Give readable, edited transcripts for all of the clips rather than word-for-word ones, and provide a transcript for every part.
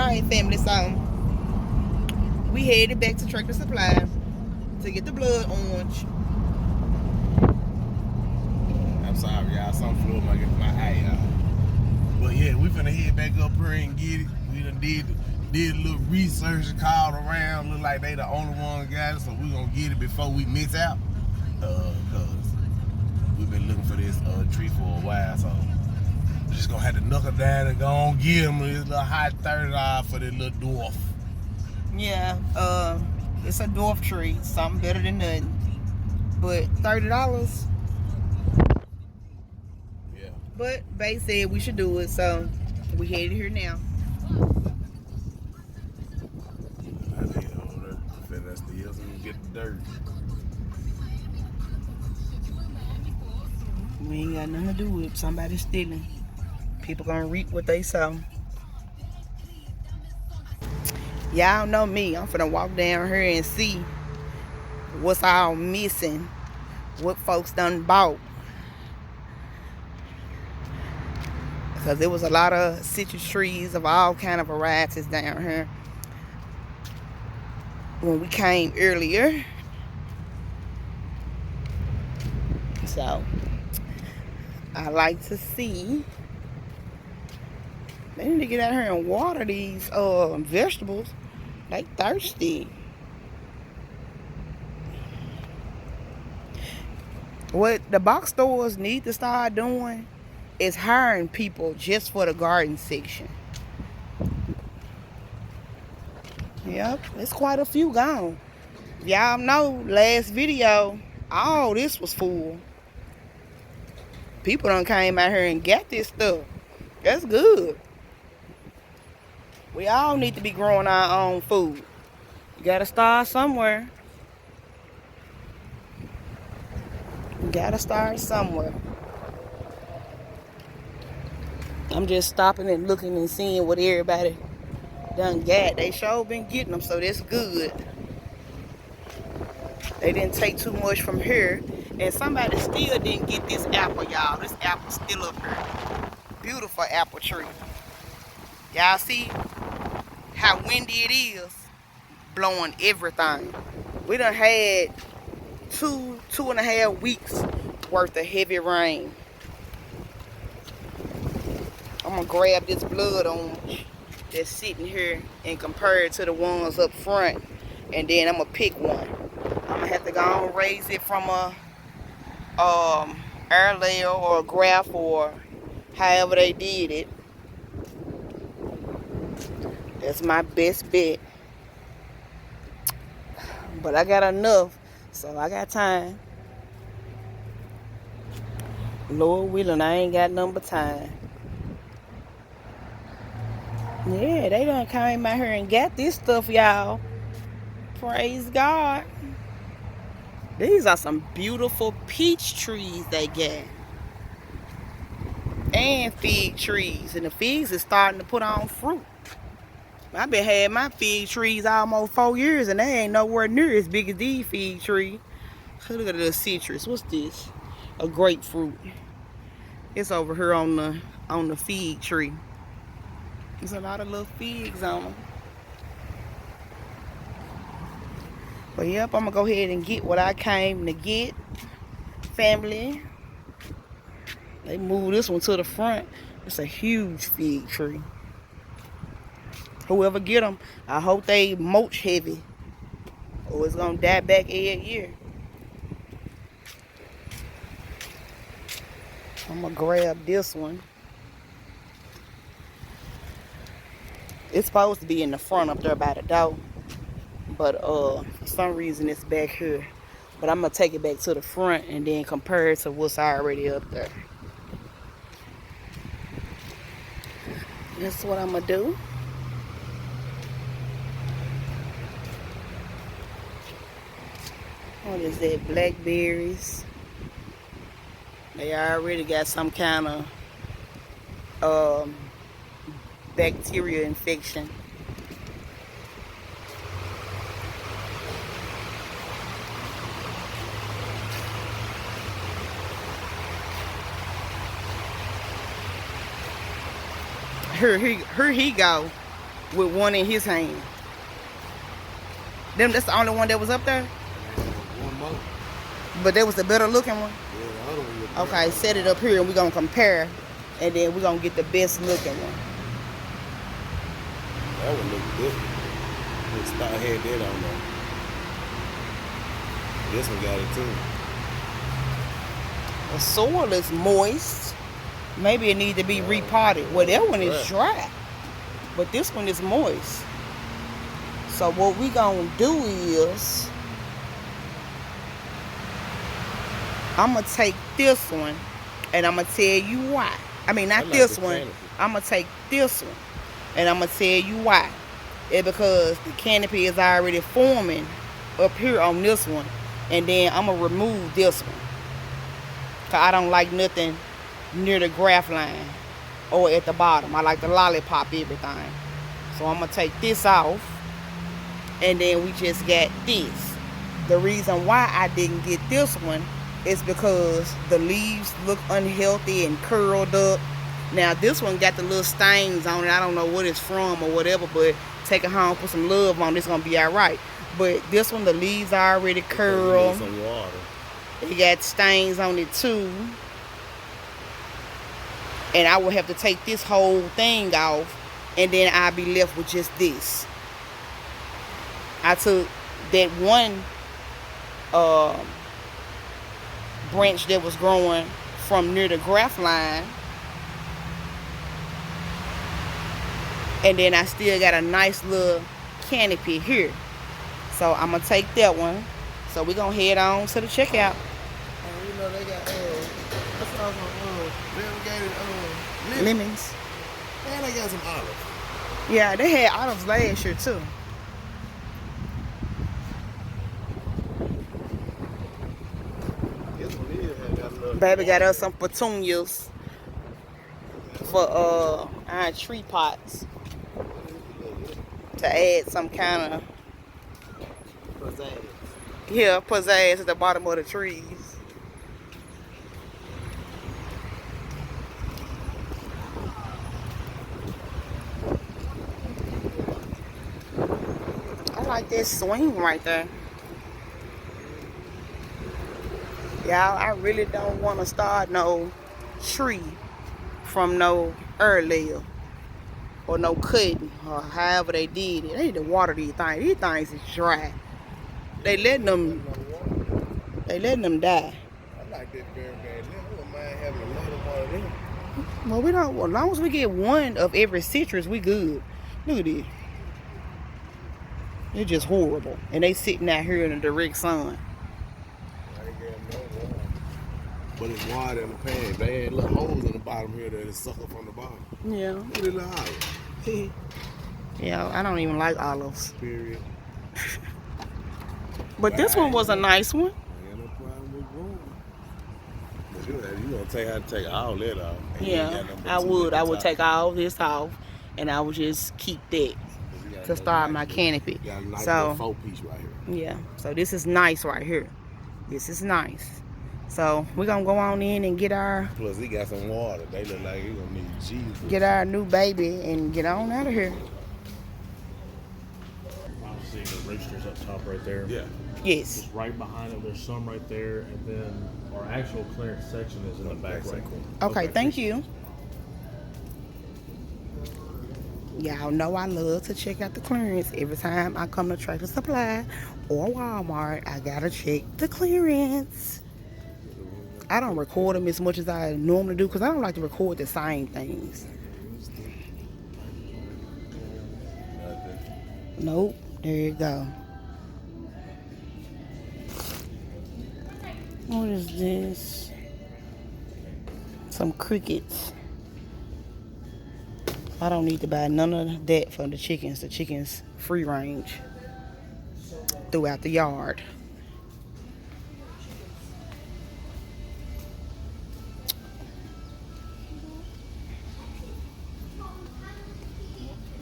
Alright, family, so we headed back to Tractor Supply to get the blood orange. I'm sorry, y'all. Some flew my eye, y'all. But yeah, we finna head back up here and get it. We done did a little research, called around. Look like they the only one got it, so we gonna get it before we miss out. Cause we've been looking for this tree for a while, so we're just gonna have to knuckle down and go on get them this little hot $30 for this little dwarf. Yeah, it's a dwarf tree, something better than nothing. But $30. Yeah. But Bay said we should do it, so we headed here now. I think over there, that's the hills and get the dirt. We ain't got nothing to do with somebody stealing. People gonna reap what they sow. Y'all know me. I'm finna walk down here and see what's all missing, what folks done bought. Because there was a lot of citrus trees of all kind of varieties down here when we came earlier. So I like to see. They need to get out here and water these vegetables. They thirsty. What the box stores need to start doing is hiring people just for the garden section. Yep, it's quite a few gone. Y'all know last video, all this was full. People done came out here and got this stuff. That's good. We all need to be growing our own food. You gotta start somewhere. You gotta start somewhere. I'm just stopping and looking and seeing what everybody done got. They sure been getting them, so that's good. They didn't take too much from here. And somebody still didn't get this apple, y'all. This apple's still up here. Beautiful apple tree. Y'all see how windy it is? Blowing everything. We done had 2.5 weeks worth of heavy rain. I'm gonna grab this blood orange that's sitting here and compare it to the ones up front, and then I'm gonna pick one. I'm gonna have to go and raise it from a air layer or a graph or however they did it. That's my best bet. But I got enough, so I got time. Lord willing, I ain't got nothing but time. Yeah, they done came out here and got this stuff, y'all. Praise God. These are some beautiful peach trees they got. And fig trees. And the figs is starting to put on fruit. I been had my fig trees almost 4 years and they ain't nowhere near as big as these fig trees. Look at the citrus. What's this? A grapefruit. It's over here on the fig tree. There's a lot of little figs on them. But yep, I'm gonna go ahead and get what I came to get. Family. They moved this one to the front. It's a huge fig tree. Whoever get them, I hope they mulch heavy, or it's gonna die back every year. I'm gonna grab this one. It's supposed to be in the front up there by the door, but for some reason it's back here. But I'm gonna take it back to the front and then compare it to what's already up there. That's what I'm gonna do. What is that? Blackberries. They already got some kind of bacteria infection. Here he go. with one in his hand. That's the only one that was up there? One more. But that was the better looking one? Yeah, the other one look Okay, set it up here and we're going to compare. And then we're going to get the best looking one. That one look good. I had that on there. This one got it too. The soil is moist. Maybe it needs to be repotted. Well, that one is dry. But this one is moist. So what we going to do is, I'm going to take this one and I'm going to tell you why. I mean, not this one. I'm going to take this one and I'm going to tell you why. It's because the canopy is already forming up here on this one. And then I'm going to remove this one. Because I don't like nothing near the graft line or at the bottom. I like to lollipop everything. So I'm going to take this off. And then we just got this. The reason why I didn't get this one is because the leaves look unhealthy and curled up. Now this one got the little stains on it. I don't know what it's from or whatever, but take it home, put some love on it, it's going to be alright. But this one, the leaves are already curled. Some water. It got stains on it too. And I will have to take this whole thing off. And then I'll be left with just this. I took that one branch that was growing from near the graft line. And then I still got a nice little canopy here. So I'm going to take that one. So we're going to head on to the checkout. You know they got, what's all Lemons. And they got some olives. Yeah, they had olives last year too. This one here got a little. Baby got us some petunias for our tree pots to add some kind of pizzazz at the bottom of the trees. I like that swing right there. Y'all, I really don't want to start no tree from no earlier or no cutting or however they did it. They need to water these things. These things is dry. They letting them die. I like that very bad. I wouldn't mind having another one of them. Well, we don't. Well, as long as we get one of every citrus, we good. Look at this. They're just horrible, and they sitting out here in the direct sun. I ain't got no water. But it's water in the pan. They had little holes in the bottom here that is sucker from the bottom. Yeah. Look at the little olive. Yeah, I don't even like olives. Period. But this one was a nice one. I ain't no problem with growing. But you gonna have to take all that off. Yeah, I would. I would take all this off, and I would just keep that to start my canopy. Got a nice So, little 4-piece right here. yeah. So this is nice right here. This is nice. So we're gonna go on in and get our Plus, he got some water. They look like he gonna need Jesus. get our new baby and get on out of here. See the registers up top right there. Yeah. Yes. Just right behind it, there's some right there, and then our actual clearance section is in the back right corner. Okay, thank you. Y'all know I love to check out the clearance. Every time I come to Tractor Supply or Walmart, I gotta check the clearance. I don't record them as much as I normally do because I don't like to record the same things. Nope. There you go. What is this? Some crickets. I don't need to buy none of that for the chickens. The chickens free range throughout the yard.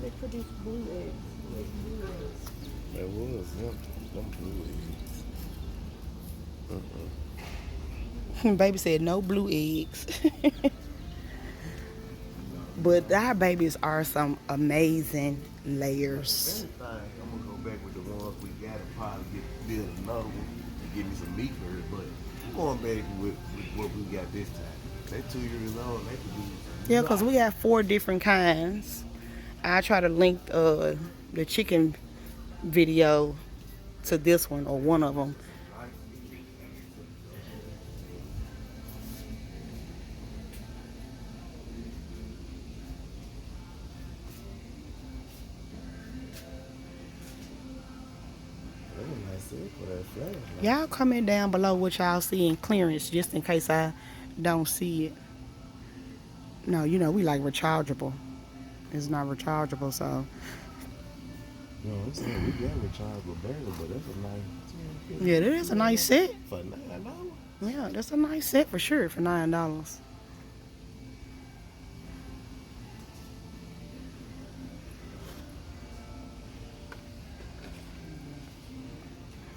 They produce blue eggs. There was some blue eggs. Baby said no blue eggs. But our babies are some amazing layers. Anything, I'm gonna go back with the ones we got and probably build another one and give me some meat birds. But I'm going back with what we got this time. They 2 years old. They can do. Yeah, because we got 4 different kinds. I try to link the chicken video to this one or one of them. Y'all comment down below what y'all see in clearance just in case I don't see it. No, you know, we like rechargeable. It's not rechargeable, so. No, it's not. We got rechargeable barrel, but that's a nice. Yeah, that is a nice set. For $9. Yeah, that's a nice set for sure for $9.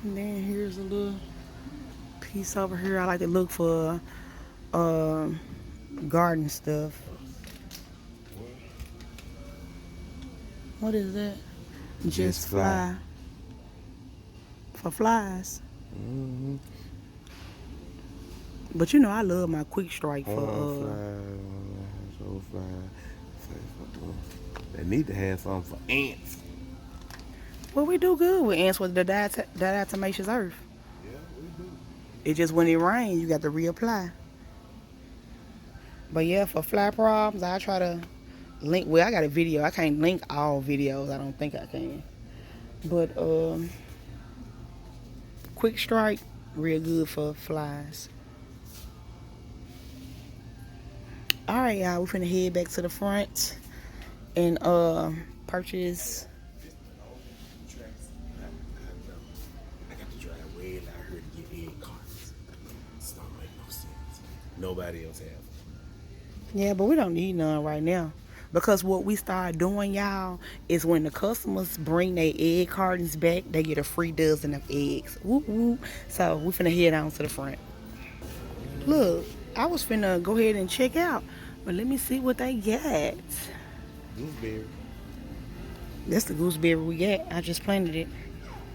And then here's a little piece over here. I like to look for garden stuff. What is that? Just fly. For flies. Mm-hmm. But you know I love my quick strike for so fly. They need to have something for ants. well, we do good with ants with the diatomaceous earth. Yeah, we do. It just when it rains you got to reapply. But yeah, for fly problems I try to link. Well, I got a video. I can't link all videos. I don't think I can. But quick strike real good for flies. All right, y'all, we finna head back to the front and purchase. I got to drive way out here to get egg cartons. This don't make no sense. Nobody else has. Yeah, but we don't need none right now. Because what we start doing, y'all, is when the customers bring their egg cartons back, they get a free dozen of eggs. Whoop, whoop. So we finna head on to the front. Look, I was finna go ahead and check out, but let me see what they got. Gooseberry. That's the gooseberry we got. I just planted it.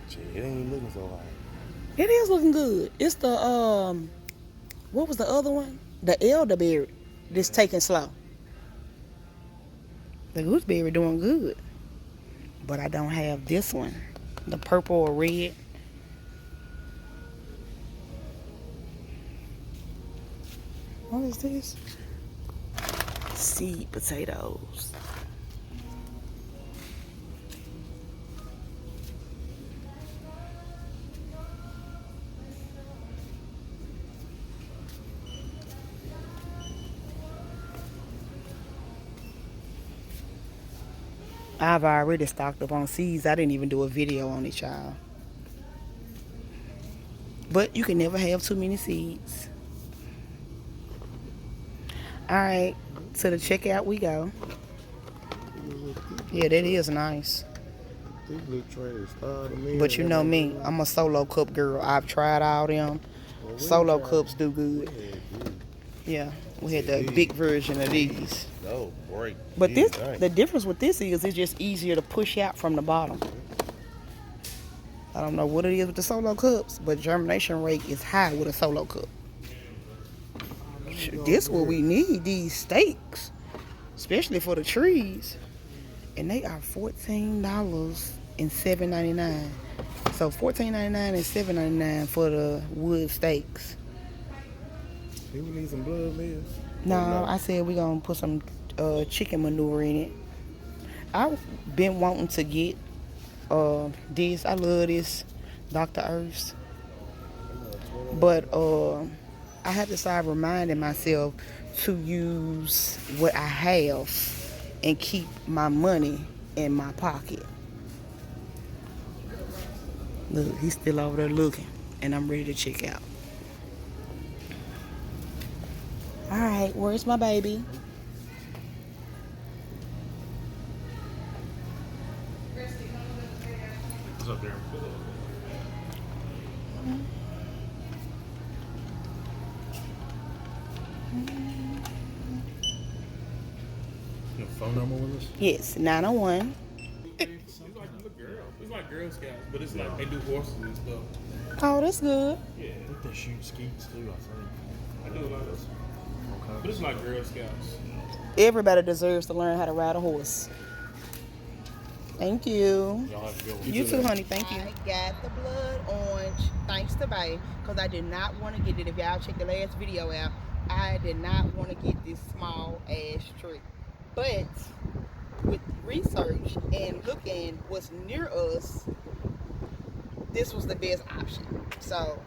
Shit, it ain't looking so hot. It is looking good. It's the what was the other one? The elderberry. That's taking slow. The gooseberry doing good, but I don't have this one, the purple or red. What is this? Seed potatoes. I've already stocked up on seeds. I didn't even do a video on it, y'all. But you can never have too many seeds. All right, to the checkout we go. Yeah, that is nice. These little trays started me. But you know me, I'm a solo cup girl. I've tried all them. Solo cups do good. Yeah, we had the big version of these. No, break. But this, the difference with this is it's just easier to push out from the bottom. I don't know what it is with the solo cups, but germination rate is high with a solo cup. This what we need, these stakes, especially for the trees. And they are $14 and $7.99. So $14.99 and $7.99 for the wood stakes. Do we need some blood, Liz? No, I said we're going to put some chicken manure in it. I've been wanting to get this. I love this Dr. Earth's. But I have to start reminding myself to use what I have and keep my money in my pocket. Look, he's still over there looking, and I'm ready to check out. All right, where's my baby? It's up there. phone number with us? Yes, 901. It's like little girl. It's like Girl Scouts, but it's like they do horses and stuff. Oh, that's good. Yeah, I think they shoot skeets too, I think. I do a lot of this. Okay. But it's like Girl Scouts. Everybody deserves to learn how to ride a horse. Thank you. Y'all have to go. You too, honey. Thank you. I got the blood orange thanks to Bay because I did not want to get it. If y'all check the last video out, I did not want to get this small ash tree. But with research and looking what's near us, this was the best option. So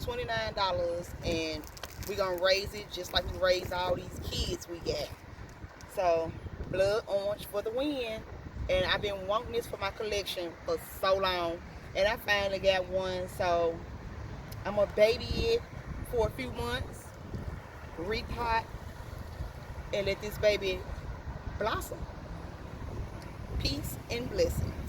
$29, and we're gonna raise it just like we raise all these kids we got. So blood orange for the win. And I've been wanting this for my collection for so long, and I finally got one. So I'm gonna baby it for a few months, repot, and let this baby blossom. Peace and blessings.